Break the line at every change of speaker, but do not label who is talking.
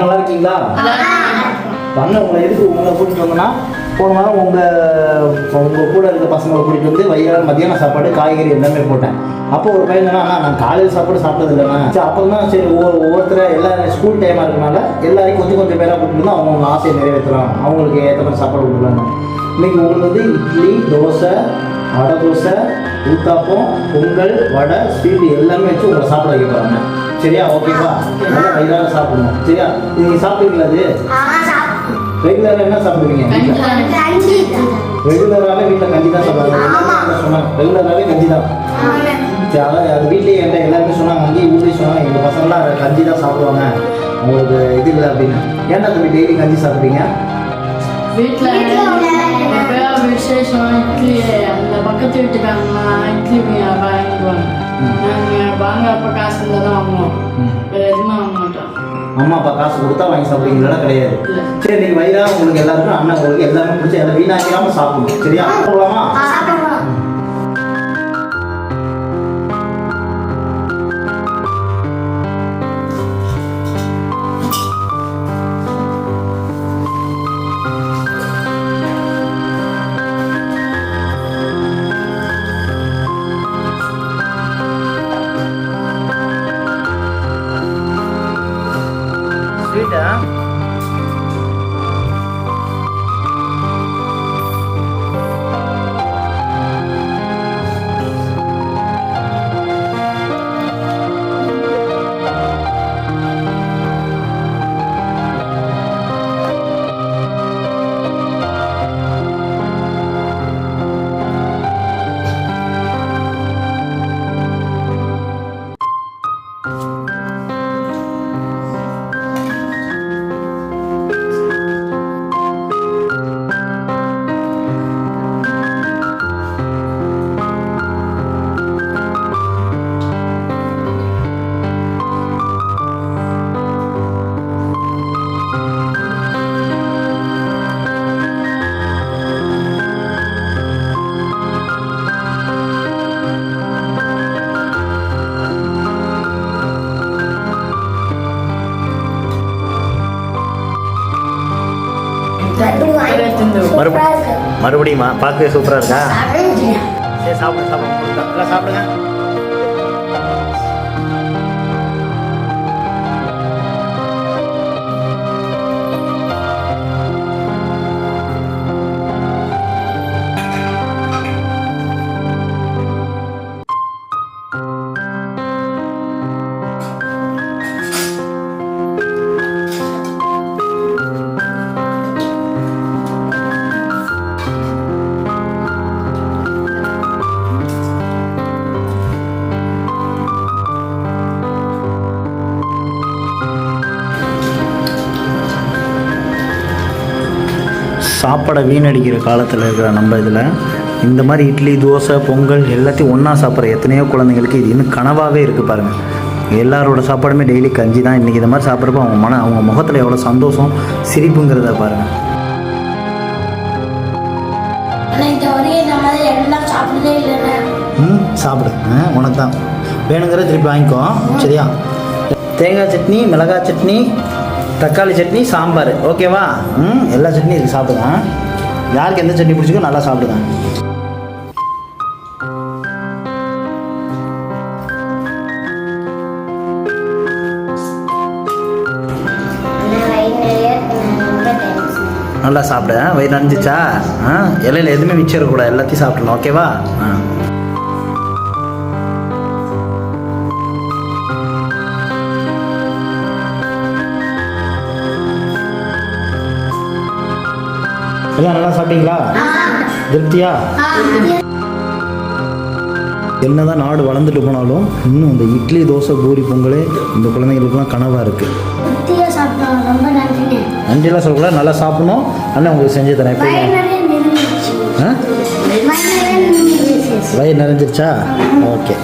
நல்லா இருக்கீங்களா? அண்ணன் உங்களை எதுக்கு உங்களை கூட்டிகிட்டு வந்தோன்னா, போன வாரம் உங்கள் கூட இருக்க பசங்களை கூட்டிகிட்டு வந்து வயிறார மத்தியான சாப்பாடு காய்கறி எல்லாமே போட்டேன். அப்போ ஒரு பையன் சொன்னா, நான் காலையில் சாப்பாடு சாப்பிட்டது இல்லைண்ணா. சரி, அப்போ தான் சரி ஒவ்வொருத்தரை எல்லாரும் ஸ்கூல் டைமாக இருக்கனால எல்லாரையும் கொஞ்சம் பேராக கூட்டிட்டு வந்து அவங்கவுங்க ஆசையை நிறைவேற்றலாம், அவங்களுக்கு ஏற்ற மாதிரி சாப்பாடு கொடுக்கலாங்க. இன்றைக்கி உங்களுக்கு வந்து இட்லி, தோசை, அடை தோசை, ஊத்தாப்பம், பொங்கல், வடை, ஸ்வீட்டு எல்லாமே வச்சு உங்களை சாப்பிட வைக்க போகிறாங்க. சரியா? ஓகேவா? நல்லா வயிறார சாப்பிடணும். சரியா? நீங்கள் சாப்பிடுவீங்களா? அது ரெகுலராக என்ன சாப்பிடுவீங்க? ரெகுலராகவே வீட்டில் கஞ்சி தான் சாப்பிடுவாங்க. சொன்னாங்க ரெகுலராகவே கஞ்சி தான். சரி, அதாவது அது வீட்லேயே என்கிட்ட எல்லாருமே சொன்னாங்க, அங்கேயும் ஊட்டி சொன்னாங்க, எங்கள் பசங்களாம் கஞ்சி தான் சாப்பிடுவாங்க, உங்களுக்கு இது இல்லை அப்படின்னு. ஏன்டா தம்பி டெய்லி கஞ்சி சாப்பிட்றீங்க?
வீட்டில் விசேஷம் இட்லி, அந்த பக்கத்து வீட்டுக்காரங்க இட்லி வாங்கிடுவாங்க. நாங்கள் வாங்குறப்ப காசு இருந்தால் தான் வாங்குவோம், வேறு எதுவுமே வாங்க மாட்டோம்.
அம்மா அப்பா காசு கொடுத்தா வாங்கி சாப்பிடுவீங்களா? கிடையாது. சரி, நீங்கள் வயிறா உங்களுக்கு எல்லாருக்கும் அண்ணன் உங்களுக்கு எல்லாமே பிடிச்சி எல்லாம் வீணாக்கிடாமல் சாப்பிடணும். சரியா? போகலாமா? ஸ்வீட்டா? மறுபடியுமா? பார்க்கவே சூப்பராக இருக்கா? சரி, சாப்பிடுங்க, சாப்பிடுங்க. சாப்பாடை வீணடிக்கிற காலத்தில் இருக்கிற நம்ம இதில் இந்த மாதிரி இட்லி, தோசை, பொங்கல் எல்லாத்தையும் ஒன்றா சாப்பிட்ற எத்தனையோ குழந்தைங்களுக்கு இது இன்னும் கனவாகவே இருக்குது பாருங்கள். எல்லாரோட சாப்பாடுமே டெய்லி கஞ்சி தான். இன்றைக்கி இந்த மாதிரி சாப்பிட்றப்போ அவங்க முகத்தில் எவ்வளோ சந்தோஷம், சிரிப்புங்கிறத பாருங்கள். சாப்பிடு, உனக்கு தான் வேணுங்கிற திருப்பி வாங்கிக்கோ. சரியா? தேங்காய் சட்னி, மிளகாய் சட்னி, தக்காளி சட்னி, சாம்பார், ஓகேவா? எல்லா சட்னியும் இருக்குது, சாப்பிடுங்க. யாருக்கு எந்த சட்னி பிடிச்சிக்கோ நல்லா சாப்பிடுங்க. நல்லா சாப்பிடு. வயிறு நனைஞ்சிச்சா? இலையில் எதுவுமே மிச்சம் இருக்கக்கூடாது, எல்லாத்தையும் சாப்பிடணும், ஓகேவா? எல்லாம் நல்லா சாப்பிட்டீங்களா? திருப்தியா? என்னதான் நாடு வளர்ந்துட்டு போனாலும் இன்னும் இந்த இட்லி, தோசை, பூரி, பொங்கலே இந்த குழந்தைங்களுக்குலாம் கனவாக இருக்குது. நன்றிலாம் சொல்லக்கூடாது, நல்லா சாப்பிடணும். அண்ணன் உங்களுக்கு செஞ்சு தரேன். எப்போ வயிறு நிறைஞ்சிருச்சா? ஓகே.